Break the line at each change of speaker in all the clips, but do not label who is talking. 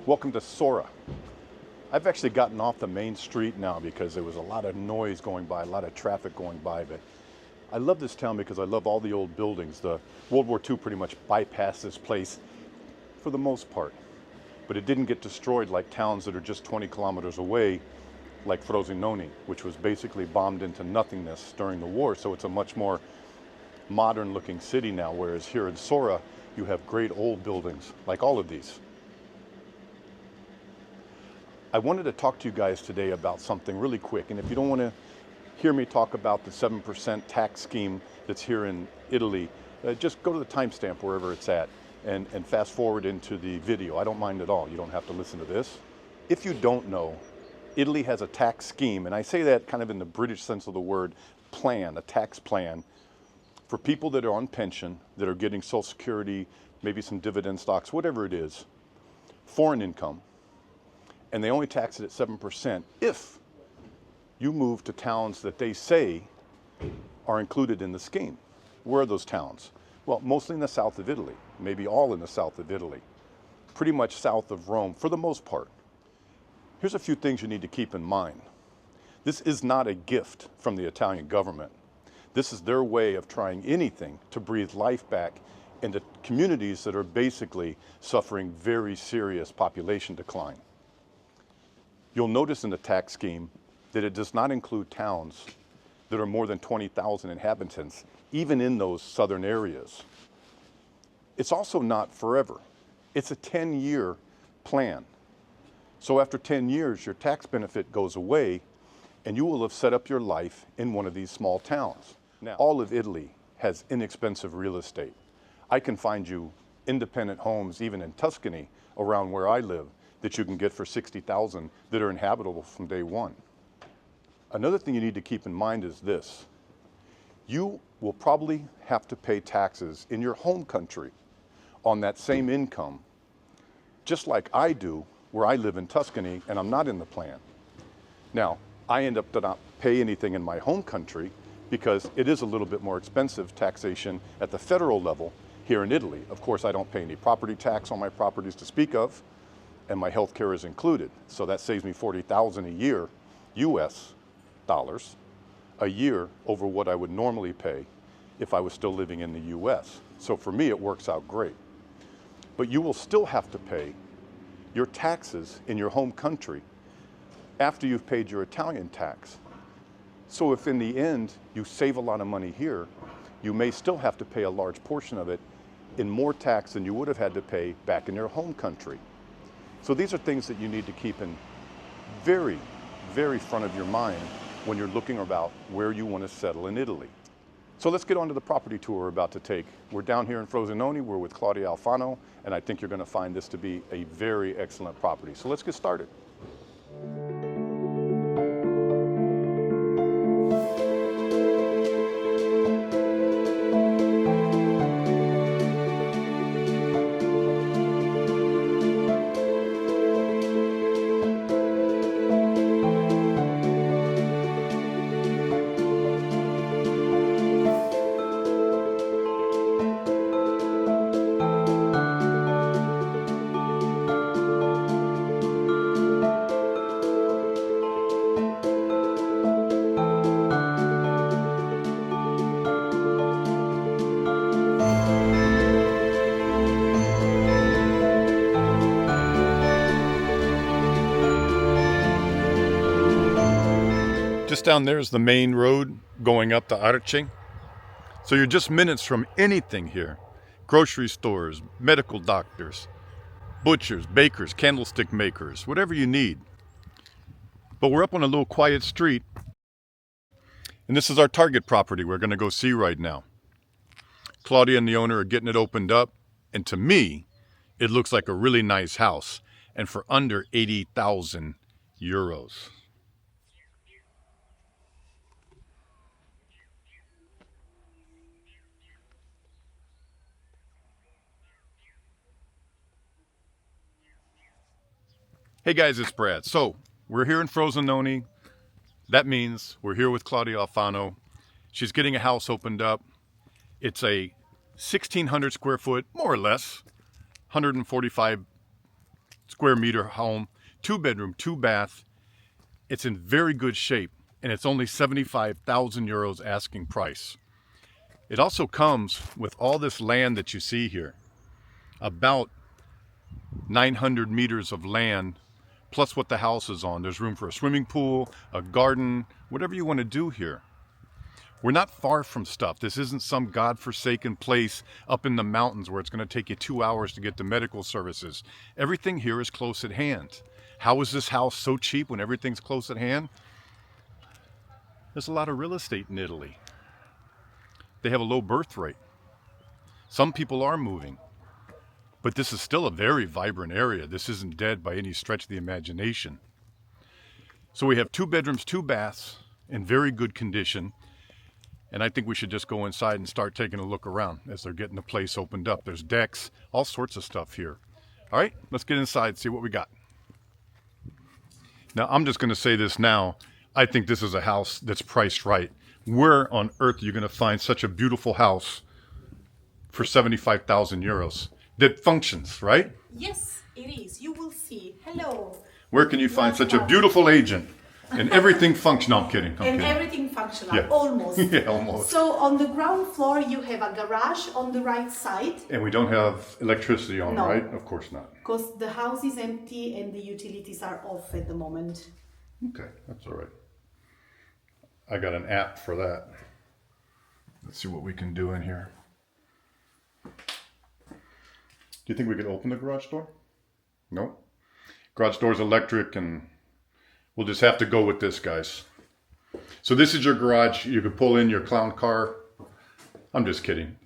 Welcome to Sora. I've actually gotten off the main street now because there was a lot of noise going by, a lot of traffic going by, but I love this town because I love all the old buildings. The World War II pretty much bypassed this place for the most part, but it didn't get destroyed like towns that are just 20 kilometers away, like Frosinone, which was basically bombed into nothingness during the war. So it's a much more modern looking city now, whereas here in Sora, you have great old buildings like all of these. I wanted to talk to you guys today about something really quick, and if you don't want to hear me talk about the 7% tax scheme that's here in Italy, just go to the timestamp wherever it's at and fast forward into the video. I don't mind at all. You don't have to listen to this. If you don't know, Italy has a tax scheme, and I say that kind of in the British sense of the word, plan, a tax plan for people that are on pension, that are getting Social Security, maybe some dividend stocks, whatever it is, foreign income. And they only tax it at 7% if you move to towns that they say are included in the scheme. Where are those towns? Well, mostly in the south of Italy, maybe all in the south of Italy, pretty much south of Rome for the most part. Here's a few things you need to keep in mind. This is not a gift from the Italian government. This is their way of trying anything to breathe life back into communities that are basically suffering very serious population decline. You'll notice in the tax scheme that it does not include towns that are more than 20,000 inhabitants, even in those southern areas. It's also not forever. It's a 10-year plan. So after 10 years, your tax benefit goes away, and you will have set up your life in one of these small towns. Now, all of Italy has inexpensive real estate. I can find you independent homes, even in Tuscany, around where I live, that you can get for 60,000 that are inhabitable from day one. Another thing you need to keep in mind is this. You will probably have to pay taxes in your home country on that same income, just like I do where I live in Tuscany and I'm not in the plan. Now, I end up to not pay anything in my home country because it is a little bit more expensive taxation at the federal level here in Italy. Of course, I don't pay any property tax on my properties to speak of, and my health care is included. So that saves me $40,000 a year, US dollars, a year over what I would normally pay if I was still living in the US. So for me, it works out great. But you will still have to pay your taxes in your home country after you've paid your Italian tax. So if in the end you save a lot of money here, you may still have to pay a large portion of it in more tax than you would have had to pay back in your home country. So these are things that you need to keep in very, very front of your mind when you're looking about where you want to settle in Italy. So let's get on to the property tour we're about to take. We're down here in Frosinone, we're with Claudia Alfano, and I think you're going to find this to be a very excellent property. So let's get started. Just down there is the main road going up to Arce. So you're just minutes from anything here. Grocery stores, medical doctors, butchers, bakers, candlestick makers, whatever you need. But we're up on a little quiet street. And this is our target property we're going to go see right now. Claudia and the owner are getting it opened up. And to me, it looks like a really nice house. And for under 80,000 euros. Hey guys, it's Brad. So, we're here in Frosinone. That means we're here with Claudia Alfano. She's getting a house opened up. It's a 1,600 square foot, more or less, 145 square meter home, 2-bedroom, 2-bath. It's in very good shape, and it's only 75,000 euros asking price. It also comes with all this land that you see here, about 900 meters of land, plus what the house is on. There's room for a swimming pool, a garden, whatever you want to do here. We're not far from stuff. This isn't some godforsaken place up in the mountains where it's going to take you 2 hours to get to medical services. Everything here is close at hand. How is this house so cheap when everything's close at hand? There's a lot of real estate in Italy. They have a low birth rate. Some people are moving. But this is still a very vibrant area. This isn't dead by any stretch of the imagination. So we have 2 bedrooms, 2 baths in very good condition. And I think we should just go inside and start taking a look around as they're getting the place opened up. There's decks, all sorts of stuff here. All right, let's get inside, see what we got. Now, I'm just going to say this now. I think this is a house that's priced right. Where on earth are you going to find such a beautiful house for 75,000 euros that functions, right?
Yes, it is. You will see. Hello.
Where can you find such a beautiful agent? And everything functional. I'm kidding.
Everything functional,
Yeah.
almost.
Yeah, almost.
So on the ground floor, you have a garage on the right side.
And we don't have electricity on,
No.
right? Of course not.
Because the house is empty and the utilities are off at the moment.
Okay, that's all right. I got an app for that. Let's see what we can do in here. Do you think we could open the garage door? No. Garage door's electric, and we'll just have to go with this, guys. So this is your garage. You could pull in your clown car. I'm just kidding.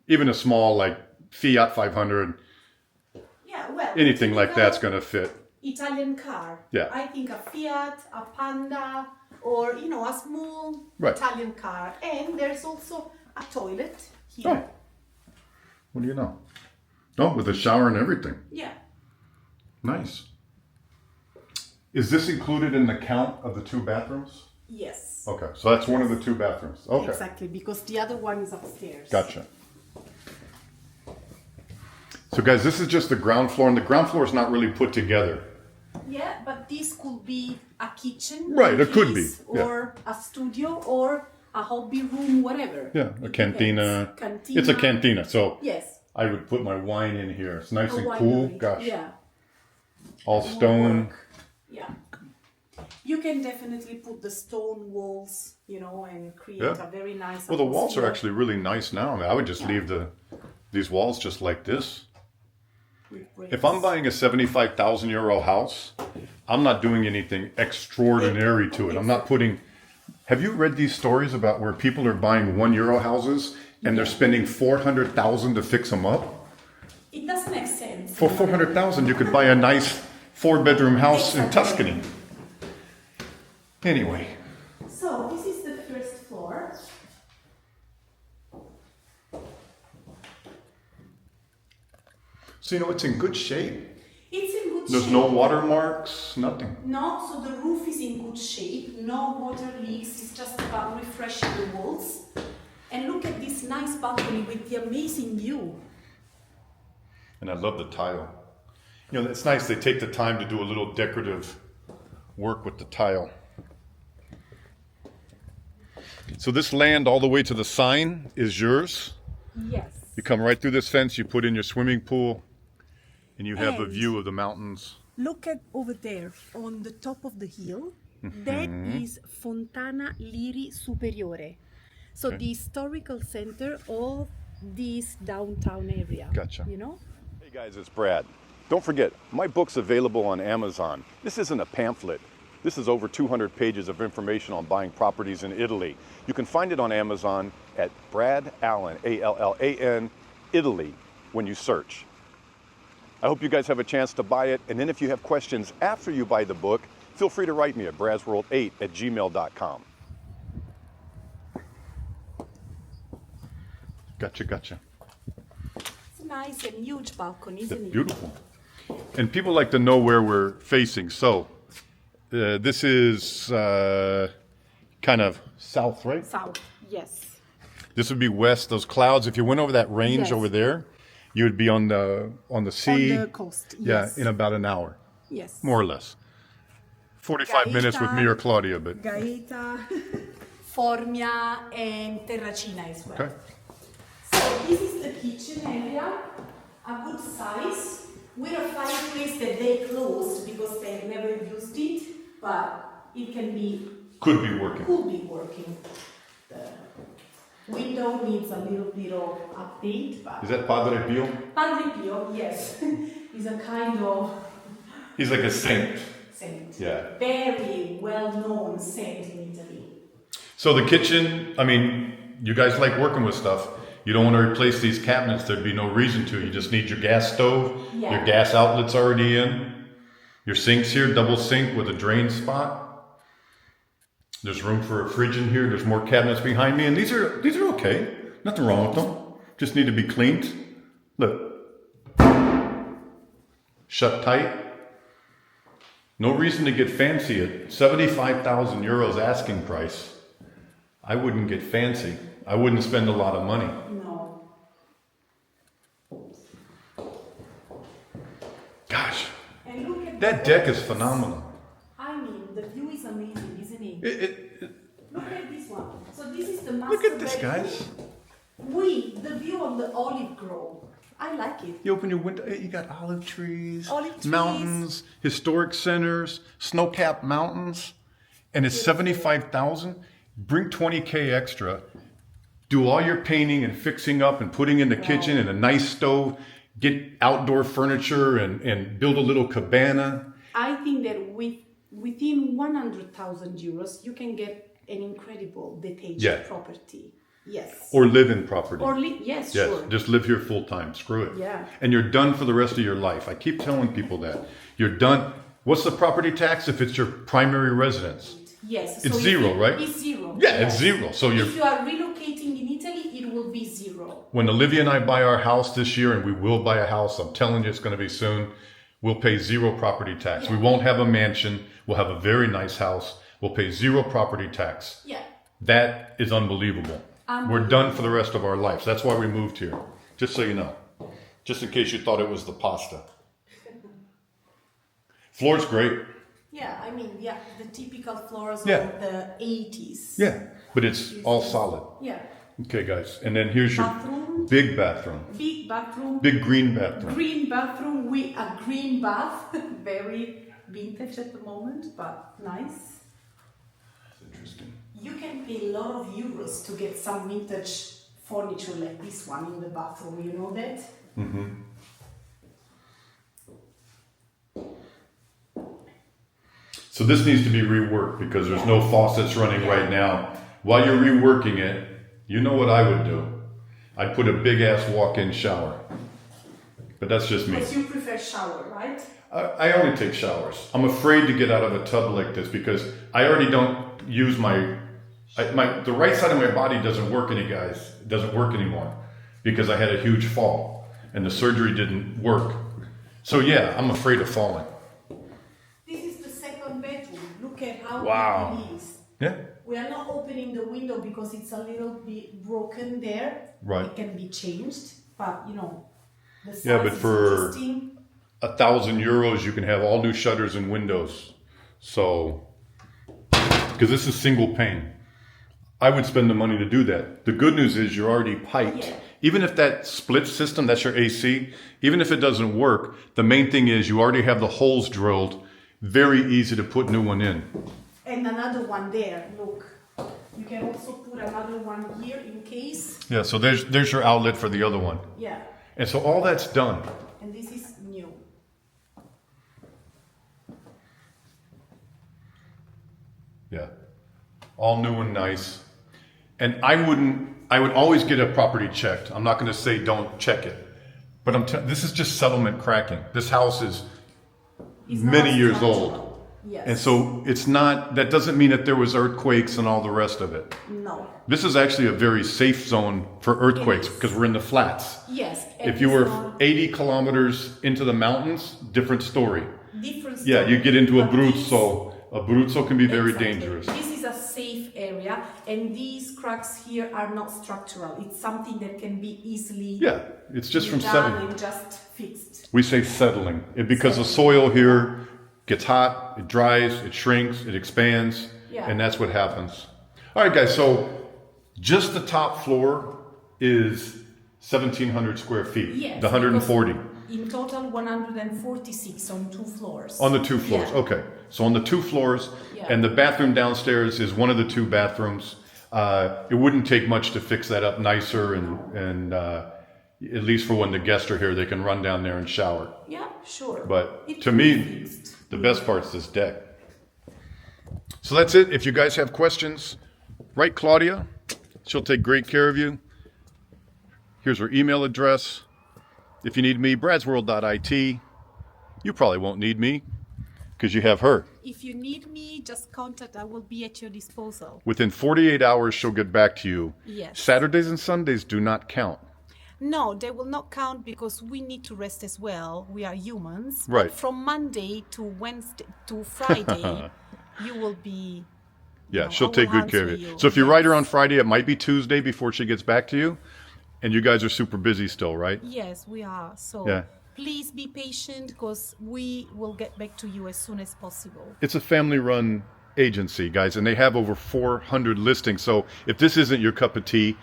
Even a small, like, Fiat 500,
Yeah, well.
anything like that's going to fit.
Italian car.
Yeah.
I think a Fiat, a Panda, or, a small
Right.
Italian car. And there's also a toilet here.
Oh. What do you know? Oh, with a shower and everything.
Yeah.
Nice. Is this included in the count of the 2 bathrooms?
Yes.
Okay, so that's one of the 2 bathrooms. Okay,
Exactly, because the other one is upstairs.
gotcha. So guys, this is just the ground floor, and the ground floor is not really put together.
Yeah, but this could be a kitchen.
Right,
like
it could be,
this,
yeah.
Or a studio, or a hobby room, whatever.
Yeah, a
It
cantina.
depends. Cantina.
It's a cantina, so
Yes.
I would put my wine in here. It's nice
A
and
winery.
cool. Gosh,
Yeah.
all stone.
Yeah. You can definitely put the stone walls, and create
Yeah.
a very nice.
Well, the walls are
atmosphere
actually really nice now. I mean, I would just leave these walls just like this.
with bricks.
If I'm buying a 75,000 euro house, I'm not doing anything extraordinary to it. I'm not putting. Have you read these stories about where people are buying €1 houses and they're spending 400,000 to fix them up?
It does make sense.
For 400,000, you could buy a nice 4-bedroom house in Tuscany. Anyway,
So this is the first floor.
so it's in good shape.
It's in good
There's
shape.
no watermarks, nothing.
No, so the roof is in good shape, no water leaks, it's just about refreshing the walls. And look at this nice balcony with the amazing view.
And I love the tile. It's nice they take the time to do a little decorative work with the tile. So this land all the way to the sign is yours.
Yes.
You come right through this fence, you put in your swimming pool, and you have a
And-
view of the mountains.
Look at over there, on the top of the hill. That is Fontana Liri Superiore. So the historical center of this downtown area.
Gotcha. Hey guys, it's Brad. Don't forget, my book's available on Amazon. This isn't a pamphlet. This is over 200 pages of information on buying properties in Italy. You can find it on Amazon at Brad Allen, Allan, Italy, when you search. I hope you guys have a chance to buy it. And then if you have questions after you buy the book, feel free to write me at bradsworld8@gmail.com. Gotcha.
It's a nice and huge balcony,
It's
isn't it?
beautiful. And people like to know where we're facing. So this is kind of south, right?
South, yes.
This would be west. Those clouds, if you went over that range
Yes.
over there, you would be on the sea.
On the coast,
Yeah,
yes.
in about an hour,
Yes.
more or less. 45 minutes with me or Claudia, but
Gaeta, Formia, and Terracina as well.
okay.
So this is the kitchen area, a good size, with a fireplace that they closed because they never used it, but it can be,
Could be working.
could be working. The window needs a little bit of update, but
Is that Padre Pio?
Padre Pio, yes, is a kind of
He's like a saint.
saint.
Yeah.
Very well-known saint in Italy.
So the kitchen, I mean, you guys like working with stuff. You don't want to replace these cabinets. There'd be no reason to. You just need your gas stove,
Yeah.
your gas outlet's already in. Your sink's here, double sink with a drain spot. There's room for a fridge in here. There's more cabinets behind me, and these are okay. Nothing wrong with them. Just need to be cleaned. Look. Shut tight. No reason to get fancy at 75,000 euros asking price. I wouldn't get fancy. I wouldn't spend a lot of money.
No.
Gosh,
And look at
that
the
deck is
windows.
phenomenal.
I mean, the view is amazing, isn't it?
It,
Look at this one. So this is the master
look at this,
bedroom
guys.
with the view of the olive grove. I like it.
You open your window, you got olive trees,
Olive trees.
mountains, historic centers, snow-capped mountains, and it's 75,000. Bring 20K extra. Do all your painting and fixing up and putting in the kitchen and a nice stove. Get outdoor furniture and build a little cabana.
I think that within 100,000 euros, you can get an incredible detached
Yeah.
property. Yes.
Or live in property.
Yes,
Yes,
sure.
just live here full time. Screw it.
Yeah.
And you're done for the rest of your life. I keep telling people that. You're done. What's the property tax if it's your primary residence?
Yes.
It's
if
zero, right?
It's zero.
Yeah, it's zero. So
if you are relocating in Italy, it will be zero.
when Olivia and I buy our house this year, and we will buy a house, I'm telling you it's going to be soon, we'll pay zero property tax. We won't have a mansion. We'll have a very nice house. We'll pay zero property tax.
Yeah.
That is unbelievable. We're done for the rest of our lives. That's why we moved here. Just so you know. Just in case you thought it was the pasta. Floor's great.
Yeah, I mean, yeah, the typical floors
Yeah.
of the 80s.
Yeah, but it's all solid.
Yeah.
Okay, guys. And then here's your
Bathroom.
big bathroom.
Big bathroom.
Big green bathroom.
Green bathroom with a green bath. Very vintage at the moment, but nice.
That's interesting.
You can pay a lot of euros to get some vintage furniture like this one in the bathroom, you know that?
Mm-hmm. So this needs to be reworked because there's no faucets running right now. While you're reworking it, you know what I would do? I'd put a big ass walk-in shower. But that's just me.
But you prefer shower, right?
I only take showers. I'm afraid to get out of a tub like this because I already don't use the right side of my body doesn't work It doesn't work anymore because I had a huge fall and the surgery didn't work. So yeah, I'm afraid of falling.
This is the second bedroom. Look at how
Wow.
big it is.
Yeah.
We are not opening the window because it's a little bit broken there.
Right.
It can be changed, but you know, the size
Yeah, but
is
for
interesting.
1,000 euros, you can have all new shutters and windows. So, because this is single pane, I would spend the money to do that. The good news is you're already piped.
Yeah.
Even if that split system, that's your AC, even if it doesn't work, the main thing is you already have the holes drilled. Very easy to put new one in.
And another one there, look. You can also put another one here in case.
Yeah, so there's your outlet for the other one.
Yeah,
And so all that's done.
and this is new.
Yeah. All new and nice. And I would always get a property checked. I'm not going to say don't check it. But this is just settlement cracking. This house is
It's not
many years
structural.
old.
Yes.
And so that doesn't mean that there was earthquakes and all the rest of it.
No.
This is actually a very safe zone for earthquakes
It is.
because we're in the flats.
Yes. and
If you
it's
were
not
80 kilometers into the mountains, different story.
different
Yeah,
story.
you get into
But this-
Abruzzo. Abruzzo can be very
Exactly.
dangerous.
This is a safe area. Yeah, and these cracks here are not structural. It's something that can be easily
Yeah, it's just from
done
setting.
and just fixed.
We say settling, because the soil here gets hot, it dries, it shrinks, it expands, and that's what happens. All right, guys, so just the top floor is 1,700 square feet,
Yes,
the 140.
In total, 146 on 2 floors.
On the 2 floors,
Yeah.
okay. So on the 2 floors,
Yeah.
and the bathroom downstairs is one of the 2 bathrooms. It wouldn't take much to fix that up nicer, and at least for when the guests are here, they can run down there and shower.
Yeah, sure.
But
It
to
can be
me,
fixed.
the best part is this deck. So that's it. If you guys have questions, write Claudia. She'll take great care of you. Here's her email address. If you need me, bradsworld.it. You probably won't need me because you have her.
If you need me, just contact. I will be at your disposal.
Within 48 hours, she'll get back to you.
Yes.
Saturdays and Sundays do not count.
No, they will not count because we need to rest as well. We are humans.
Right.
But from Monday to Wednesday to Friday, you will be.
Yeah,
No,
she'll
I
take
will
good care of
answer
you.
you.
So if you write her
Yes.
on Friday, it might be Tuesday before she gets back to you. And you guys are super busy still, right?
Yes, we are. So
Yeah.
please be patient because we will get back to you as soon as possible.
It's a family-run agency, guys, and they have over 400 listings. So if this isn't your cup of tea,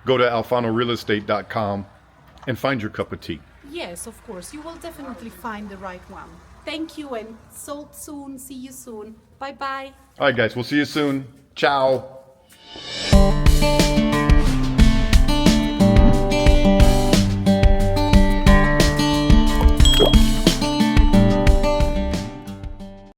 go to alfanorealestate.com and find your cup of tea.
Yes, of course. You will definitely find the right one. Thank you and sold soon. See you soon. Bye-bye.
All right, guys, we'll see you soon. Ciao.